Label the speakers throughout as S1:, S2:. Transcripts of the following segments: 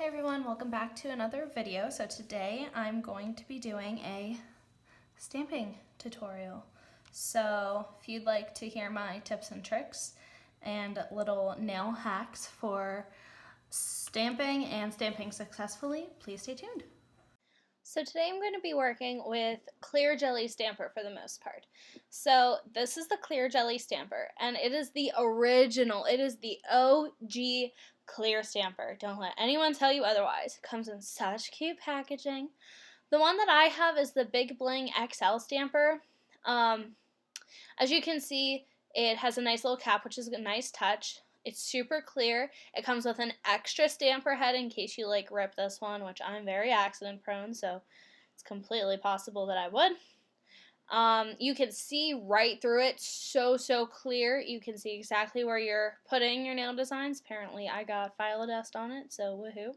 S1: everyone, welcome back to another video. So today I'm going to be doing a stamping tutorial. So if you'd like to hear my tips and tricks and little nail hacks for stamping and stamping successfully, please stay tuned. So today I'm going to be working with clear jelly stamper for the most part. So this is the clear jelly stamper, and it is the original, it is the OG clear stamper. Don't let anyone tell you otherwise. It comes in such cute packaging. The one that I have is the Big Bling XL stamper. As you can see, it has a nice little cap, which is a nice touch. It's super clear. It comes with an extra stamper head in case you rip this one, which I'm very accident prone, so it's completely possible that I would. You can see right through it, so clear. You can see exactly where you're putting your nail designs. Apparently I got file dust on it, so woohoo.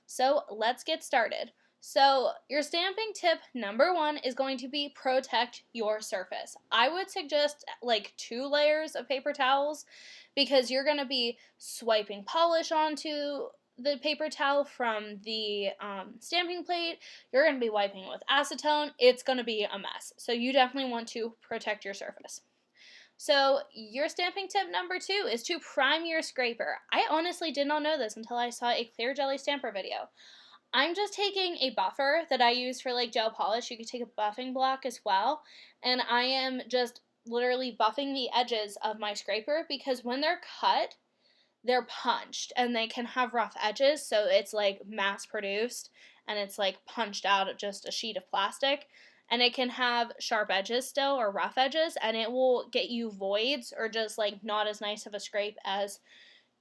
S1: So let's get started. So your stamping tip number 1 is going to be protect your surface. I would suggest 2 layers of paper towels because you're going to be swiping polish onto the paper towel from the stamping plate. You're going to be wiping with acetone. It's going to be a mess. So you definitely want to protect your surface. So your stamping tip number 2 is to prime your scraper. I honestly did not know this until I saw a clear jelly stamper video. I'm just taking a buffer that I use for gel polish. You could take a buffing block as well. And I am just literally buffing the edges of my scraper because when they're cut, they're punched and they can have rough edges. So it's mass produced and it's punched out of just a sheet of plastic. And it can have sharp edges still or rough edges, and it will get you voids or just not as nice of a scrape as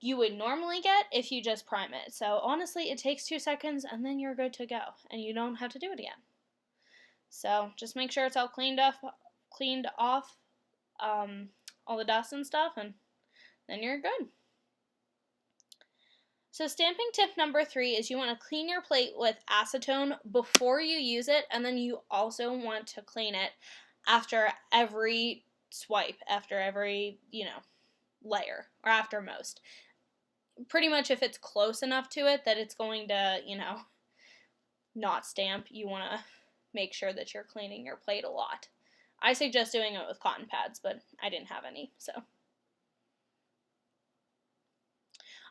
S1: you would normally get if you just prime it. So honestly, it takes 2 seconds and then you're good to go and you don't have to do it again. So just make sure it's all cleaned off all the dust and stuff, and then you're good. So stamping tip number 3 is you want to clean your plate with acetone before you use it, and then you also want to clean it after every swipe, after every, layer, or after most. Pretty much if it's close enough to it that it's going to, not stamp, you want to make sure that you're cleaning your plate a lot. I suggest doing it with cotton pads, but I didn't have any, so.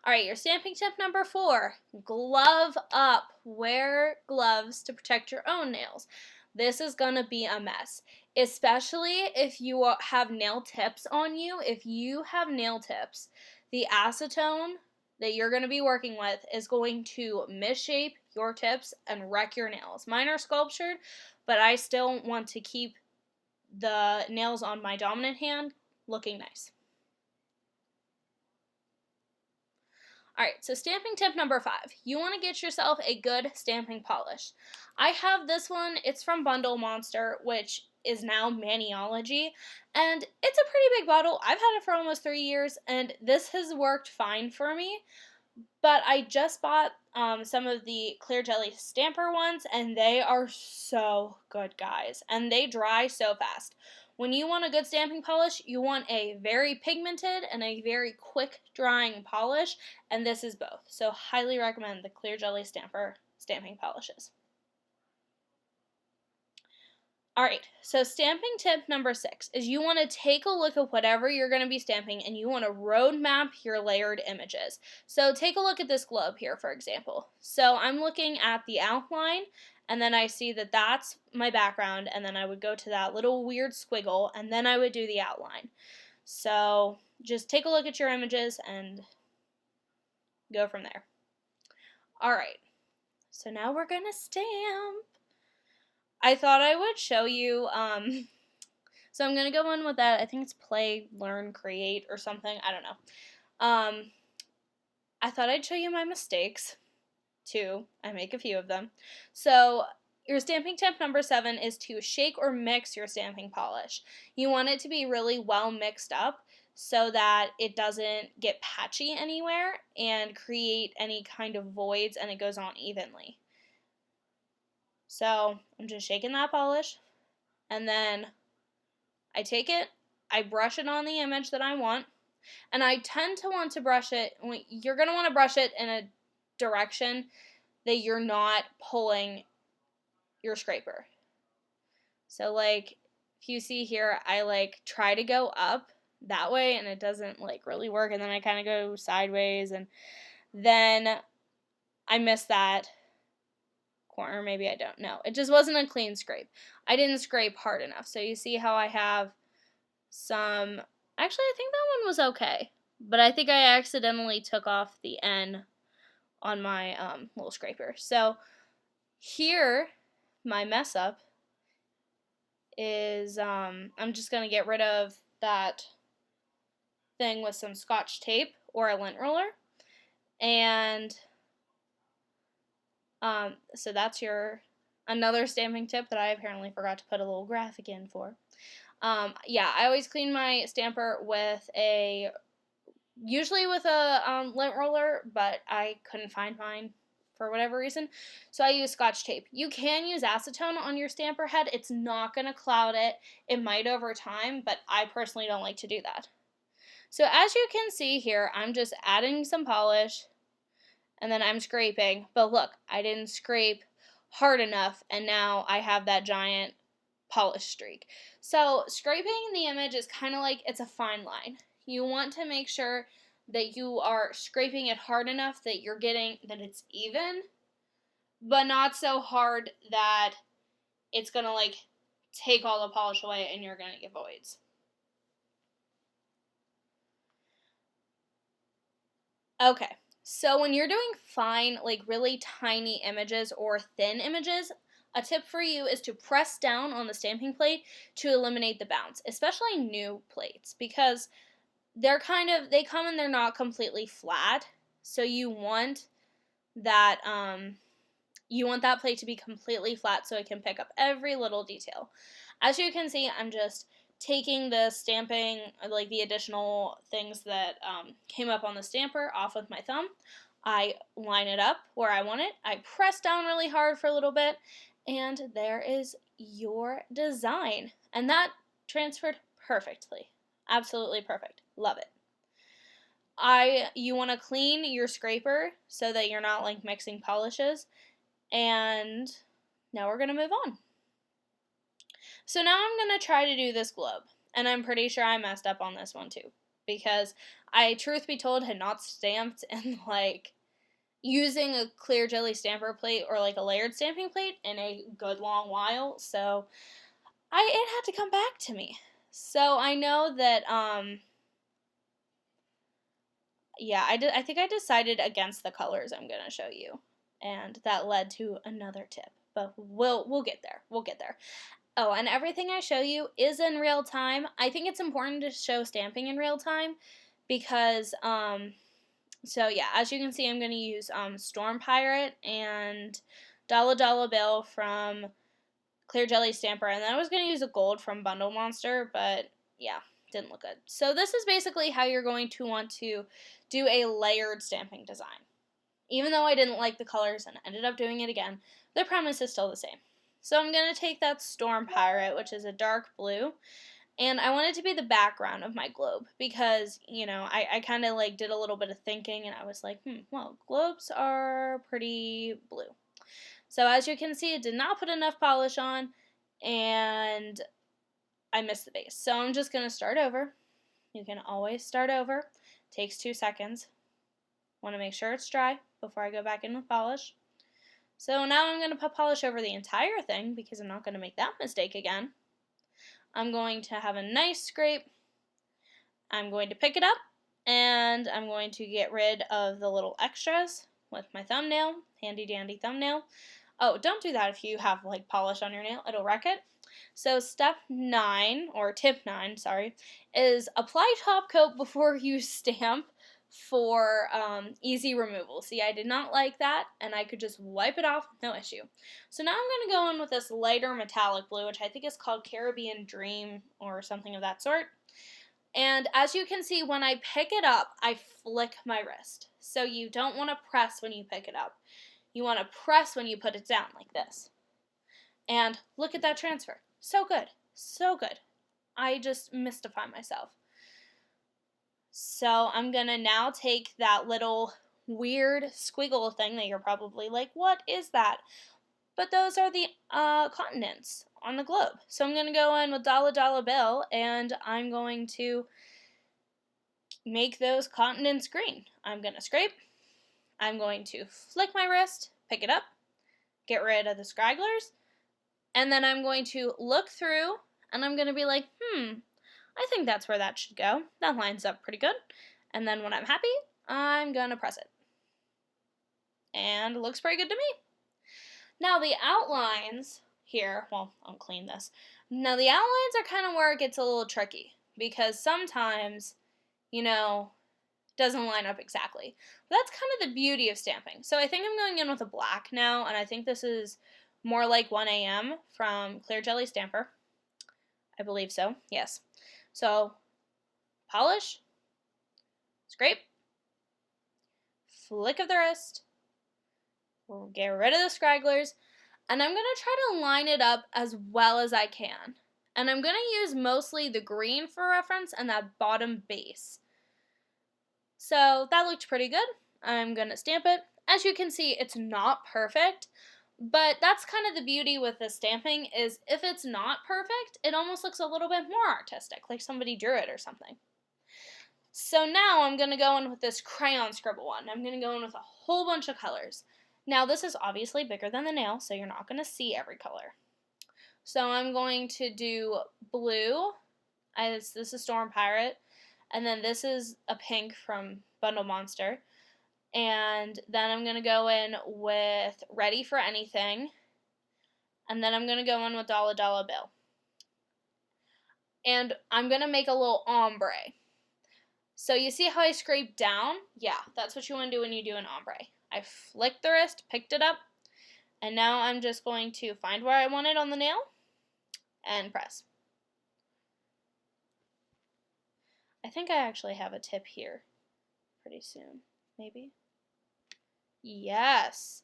S1: Alright, your stamping tip number 4, glove up. Wear gloves to protect your own nails. This is going to be a mess, especially if you have nail tips on you. If you have nail tips, the acetone that you're going to be working with is going to misshape your tips and wreck your nails. Mine are sculptured, but I still want to keep the nails on my dominant hand looking nice. Alright, so stamping tip number 5. You want to get yourself a good stamping polish. I have this one. It's from Bundle Monster, which is now Maniology, and it's a pretty big bottle. I've had it for almost 3 years, and this has worked fine for me. But I just bought some of the clear jelly stamper ones, and they are so good, guys. And they dry so fast. When you want a good stamping polish, you want a very pigmented and a very quick drying polish, and this is both. So highly recommend the clear jelly stamper stamping polishes. Alright, so stamping tip number 6 is you want to take a look at whatever you're going to be stamping and you want to road map your layered images. So take a look at this globe here, for example. So I'm looking at the outline, and then I see that that's my background, and then I would go to that little weird squiggle, and then I would do the outline. So just take a look at your images and go from there. Alright, so now we're going to stamp. I thought I would show you, so I'm going to go in with that. I think it's Play, Learn, Create, or something. I don't know. I thought I'd show you my mistakes, too. I make a few of them. So your stamping tip number 7 is to shake or mix your stamping polish. You want it to be really well mixed up so that it doesn't get patchy anywhere and create any kind of voids and it goes on evenly. So I'm just shaking that polish, and then I take it, I brush it on the image that I want, and I tend to want to brush it, you're going to want to brush it in a direction that you're not pulling your scraper. So like if you see here, I like try to go up that way and it doesn't like really work, and then I kind of go sideways, and then I miss that corner. Maybe I don't know. It just wasn't a clean scrape. I didn't scrape hard enough. So you see how I have some, actually I think that one was okay, but I think I accidentally took off the N on my little scraper. So here, my mess up is I'm just going to get rid of that thing with some Scotch tape or a lint roller. And so that's another stamping tip that I apparently forgot to put a little graphic in for. Yeah, I always clean my stamper usually with a lint roller, but I couldn't find mine for whatever reason, so I use Scotch tape. You can use acetone on your stamper head. It's not going to cloud it. It might over time, but I personally don't like to do that. So as you can see here, I'm just adding some polish, and then I'm scraping. But look, I didn't scrape hard enough, and now I have that giant polish streak. So scraping the image is kind of like, it's a fine line. You want to make sure that you are scraping it hard enough that you're getting, that it's even, but not so hard that it's going to like take all the polish away and you're going to get voids. Okay, so when you're doing fine, like really tiny images or thin images, a tip for you is to press down on the stamping plate to eliminate the bounce, especially new plates, because they come and they're not completely flat. So you want that plate to be completely flat so it can pick up every little detail. As you can see, I'm just taking the stamping, like the additional things that came up on the stamper, off with my thumb. I line it up where I want it. I press down really hard for a little bit, and there is your design. And that transferred perfectly. Absolutely perfect. Love it. You want to clean your scraper so that you're not like mixing polishes. And now we're going to move on. So now I'm going to try to do this globe. And I'm pretty sure I messed up on this one too, because I, truth be told, had not stamped in like using a clear jelly stamper plate or like a layered stamping plate in a good long while. So it had to come back to me. So I know that yeah, I think I decided against the colors I'm going to show you, and that led to another tip, but we'll get there. We'll get there. Oh, and everything I show you is in real time. I think it's important to show stamping in real time because so yeah, as you can see, I'm going to use Storm Pirate and Dollar Dollar Bill from Clear Jelly Stamper, and then I was going to use a gold from Bundle Monster, but yeah, didn't look good. So this is basically how you're going to want to do a layered stamping design. Even though I didn't like the colors and ended up doing it again, the premise is still the same. So I'm going to take that Storm Pirate, which is a dark blue, and I want it to be the background of my globe because, you know, I kind of like did a little bit of thinking, and I was like, well, globes are pretty blue. So as you can see, it did not put enough polish on, and I missed the base. So I'm just going to start over. You can always start over. Takes 2 seconds. Want to make sure it's dry before I go back in with polish. So now I'm going to put polish over the entire thing because I'm not going to make that mistake again. I'm going to have a nice scrape. I'm going to pick it up, and I'm going to get rid of the little extras with my thumbnail, handy dandy thumbnail. Oh, don't do that if you have like polish on your nail. It'll wreck it. So step 9, or tip 9, sorry, is apply top coat before you stamp for easy removal. See, I did not like that, and I could just wipe it off, no issue. So now I'm going to go in with this lighter metallic blue, which I think is called Caribbean Dream or something of that sort. And as you can see, when I pick it up, I flick my wrist. So you don't want to press when you pick it up. You want to press when you put it down like this. And look at that transfer. So good. So good. I just mystify myself. So I'm going to now take that little weird squiggle thing that you're probably like, what is that? But those are the continents on the globe. So I'm going to go in with dollar dollar bill, and I'm going to make those continents green. I'm going to scrape. I'm going to flick my wrist, pick it up, get rid of the scragglers, and then I'm going to look through, and I'm going to be like, I think that's where that should go. That lines up pretty good. And then when I'm happy, I'm going to press it. And it looks pretty good to me. Now the outlines here, well, I'll clean this. Now the outlines are kind of where it gets a little tricky, because sometimes, you know, it doesn't line up exactly. But that's kind of the beauty of stamping. So I think I'm going in with a black now, and I think this is more like 1AM from Clear Jelly Stamper. I believe so, yes. So polish, scrape, flick of the wrist, we'll get rid of the scragglers, and I'm going to try to line it up as well as I can. And I'm going to use mostly the green for reference and that bottom base. So that looked pretty good. I'm going to stamp it. As you can see, it's not perfect, but that's kind of the beauty with this stamping, is if it's not perfect, it almost looks a little bit more artistic, like somebody drew it or something. So now I'm going to go in with this crayon scribble one. I'm going to go in with a whole bunch of colors. Now this is obviously bigger than the nail, so you're not going to see every color. So I'm going to do blue. This is Storm Pirate. And then this is a pink from Bundle Monster. And then I'm going to go in with Ready for Anything. And then I'm going to go in with Dollar Dollar Bill. And I'm going to make a little ombre. So you see how I scraped down? Yeah, that's what you want to do when you do an ombre. I flicked the wrist, picked it up, and now I'm just going to find where I want it on the nail and press. I think I actually have a tip here pretty soon, maybe. Yes.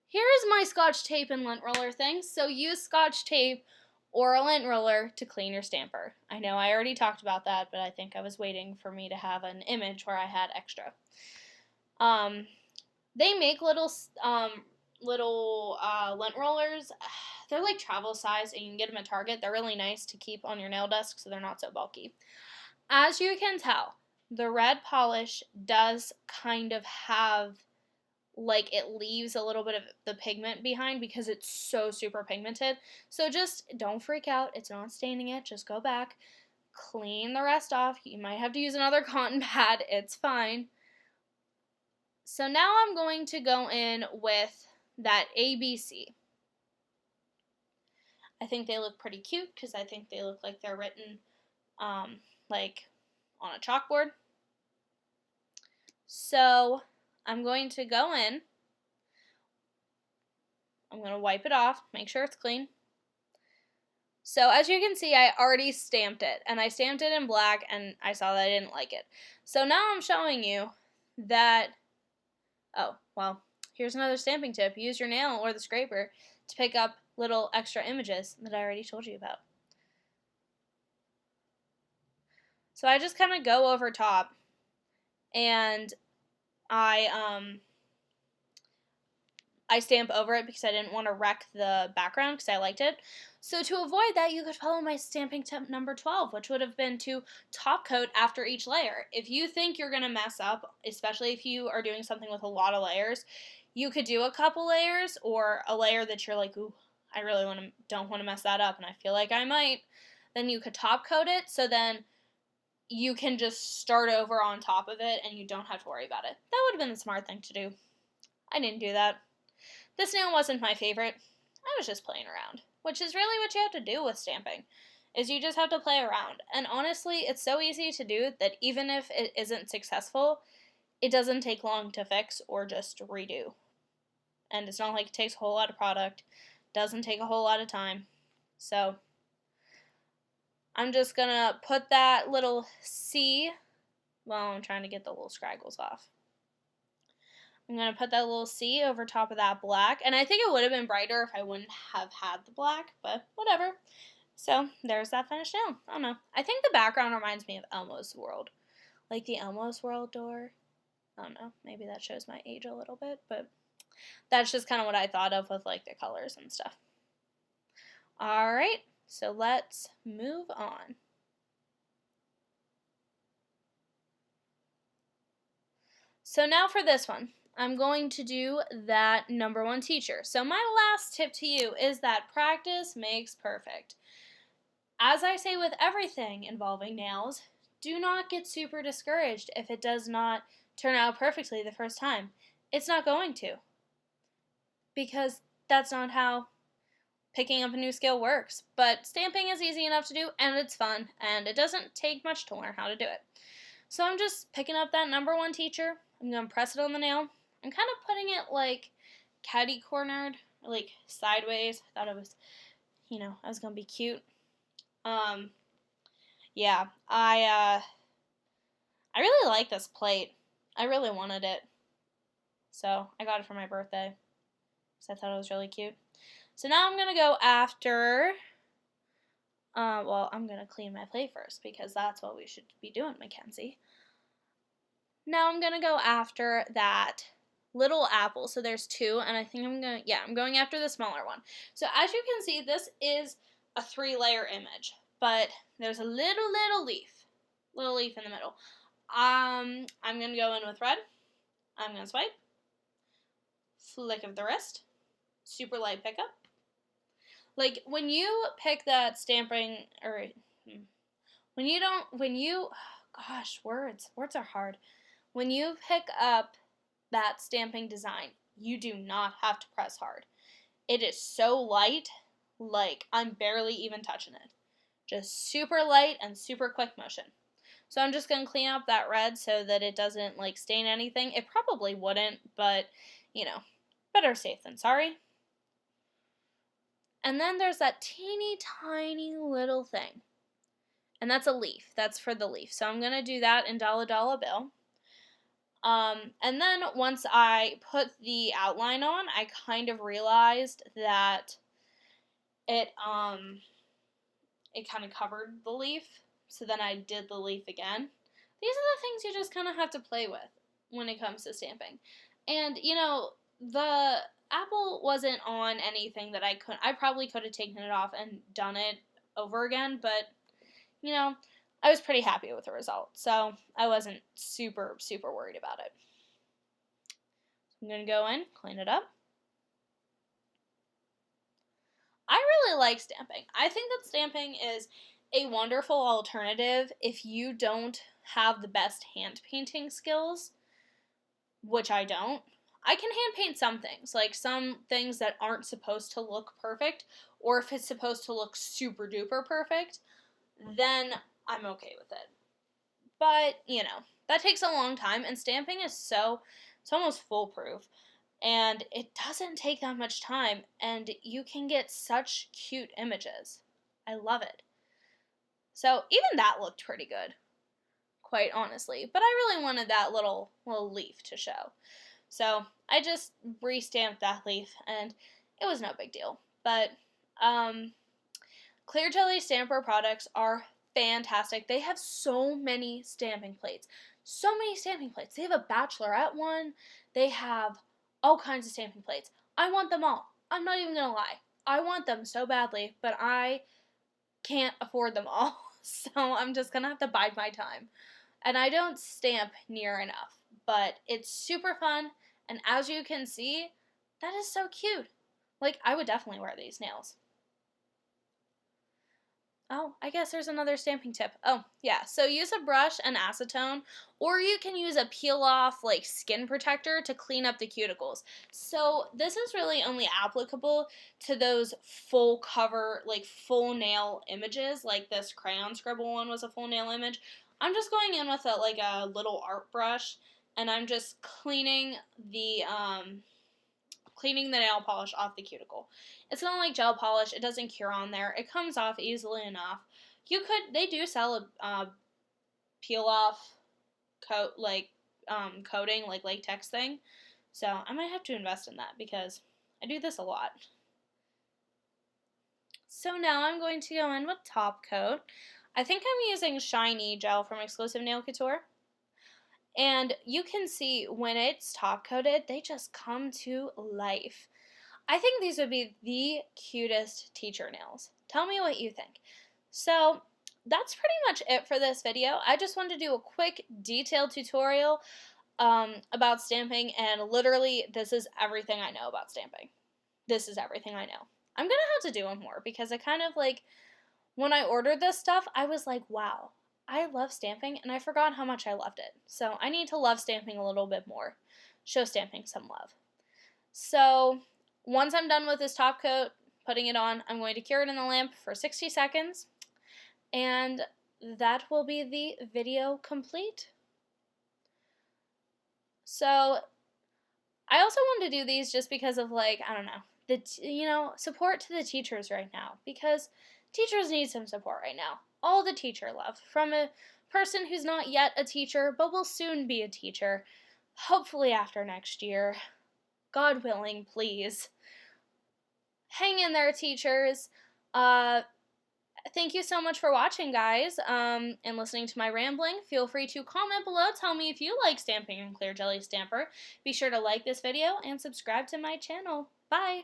S1: Here is my Scotch tape and lint roller thing, so use Scotch tape or a lint roller to clean your stamper. I know I already talked about that, but I think I was waiting for me to have an image where I had extra. They make little lint rollers. They're like travel size, and you can get them at Target. They're really nice to keep on your nail desk so they're not so bulky. As you can tell, the red polish does kind of have, like, it leaves a little bit of the pigment behind because it's so super pigmented. So just don't freak out. It's not staining it. Just go back, clean the rest off. You might have to use another cotton pad. It's fine. So now I'm going to go in with that ABC. I think they look pretty cute because I think they look like they're written like on a chalkboard. So I'm going to go in. I'm going to wipe it off, make sure it's clean. So as you can see, I already stamped it, and I stamped it in black, and I saw that I didn't like it. So now I'm showing you that, oh, well, here's another stamping tip. Use your nail or the scraper to pick up little extra images that I already told you about. So I just kind of go over top, and I stamp over it because I didn't want to wreck the background because I liked it. So to avoid that, you could follow my stamping tip number 12, which would have been to top coat after each layer. If you think you're going to mess up, especially if you are doing something with a lot of layers, you could do a couple layers or a layer that you're like, ooh, I really don't want to mess that up, and I feel like I might. Then you could top coat it, so then you can just start over on top of it and you don't have to worry about it. That would have been the smart thing to do. I didn't do that. This nail wasn't my favorite. I was just playing around, which is really what you have to do with stamping, is you just have to play around. And honestly, it's so easy to do that even if it isn't successful, it doesn't take long to fix or just redo. And it's not like it takes a whole lot of product. Doesn't take a whole lot of time. So I'm just gonna put that little C, well, I'm trying to get the little scraggles off. I'm going to put that little C over top of that black. And I think it would have been brighter if I wouldn't have had the black, but whatever. So there's that finished nail. I don't know. I think the background reminds me of Elmo's World. Like the Elmo's World door. I don't know, maybe that shows my age a little bit, but that's just kind of what I thought of with like the colors and stuff. All right, so let's move on. So now for this one, I'm going to do that number one teacher. So my last tip to you is that practice makes perfect. As I say with everything involving nails, do not get super discouraged if it does not turn out perfectly the first time. It's not going to, because that's not how picking up a new skill works. But stamping is easy enough to do, and it's fun, and it doesn't take much to learn how to do it. So I'm just picking up that number one teacher. I'm going to press it on the nail. I'm kind of putting it like catty-cornered, like sideways. I thought it was, I was going to be cute. Yeah, I really like this plate. I really wanted it. So I got it for my birthday. So I thought it was really cute. So now I'm going to go after, well, I'm going to clean my plate first because that's what we should be doing, Mackenzie. Now I'm going to go after that little apple. So there's two, and I think I'm going after the smaller one. So as you can see, this is a 3-layer image, but there's a little leaf in the middle. I'm going to go in with red. I'm going to swipe. Flick of the wrist. Super light pickup. Like, when you pick that stamping, or words are hard. When you pick up that stamping design, you do not have to press hard. It is so light, like I'm barely even touching it. Just super light and super quick motion. So I'm just going to clean up that red so that it doesn't like stain anything. It probably wouldn't, but better safe than sorry. And then there's that teeny tiny little thing. And that's a leaf. That's for the leaf. So I'm going to do that in dollar bill. And then once I put the outline on, I kind of realized that it kind of covered the leaf. So then I did the leaf again. These are the things you just kind of have to play with when it comes to stamping. And, the apple wasn't on anything that I probably could have taken it off and done it over again, but, I was pretty happy with the result, so I wasn't super, super worried about it. I'm going to go in, clean it up. I really like stamping. I think that stamping is a wonderful alternative if you don't have the best hand painting skills, which I don't. I can hand paint some things, like some things that aren't supposed to look perfect, or if it's supposed to look super duper perfect, then I'm okay with it. But, that takes a long time, and stamping is it's almost foolproof. And it doesn't take that much time, and you can get such cute images. I love it. So even that looked pretty good, quite honestly. But I really wanted that little leaf to show. So I just re-stamped that leaf, and it was no big deal. But Clear Jelly Stamper products are fantastic. They have so many stamping plates. So many stamping plates. They have a bachelorette one. They have all kinds of stamping plates. I want them all. I'm not even going to lie. I want them so badly, but I can't afford them all. So I'm just going to have to bide my time. And I don't stamp near enough. But it's super fun. And as you can see, that is so cute. Like, I would definitely wear these nails. Oh, I guess there's another stamping tip. Oh, yeah. So use a brush and acetone, or you can use a peel-off, like, skin protector to clean up the cuticles. So this is really only applicable to those full cover, like, full nail images, like this crayon scribble one was a full nail image. I'm just going in with a little art brush, and I'm just cleaning the nail polish off the cuticle. It's not like gel polish. It doesn't cure on there. It comes off easily enough. They do sell a peel off coating, like latex thing. So I might have to invest in that because I do this a lot. So now I'm going to go in with top coat. I think I'm using Shiny Gel from Exclusive Nail Couture. And you can see when it's top coated, they just come to life. I think these would be the cutest teacher nails. Tell me what you think. So that's pretty much it for this video. I just wanted to do a quick detailed tutorial about stamping, and literally this is everything I know about stamping. This is everything I know. I'm gonna have to do more because I kind of like, when I ordered this stuff, I was like, wow, I love stamping, and I forgot how much I loved it. So I need to love stamping a little bit more. Show stamping some love. So once I'm done with this top coat, putting it on, I'm going to cure it in the lamp for 60 seconds, and that will be the video complete. So I also wanted to do these just because of, like, I don't know, support to the teachers right now, because teachers need some support right now. All the teacher love from a person who's not yet a teacher but will soon be a teacher, hopefully after next year. God willing, please. Hang in there, teachers. Thank you so much for watching, guys, and listening to my rambling. Feel free to comment below. Tell me if you like stamping in Clear Jelly Stamper. Be sure to like this video and subscribe to my channel. Bye!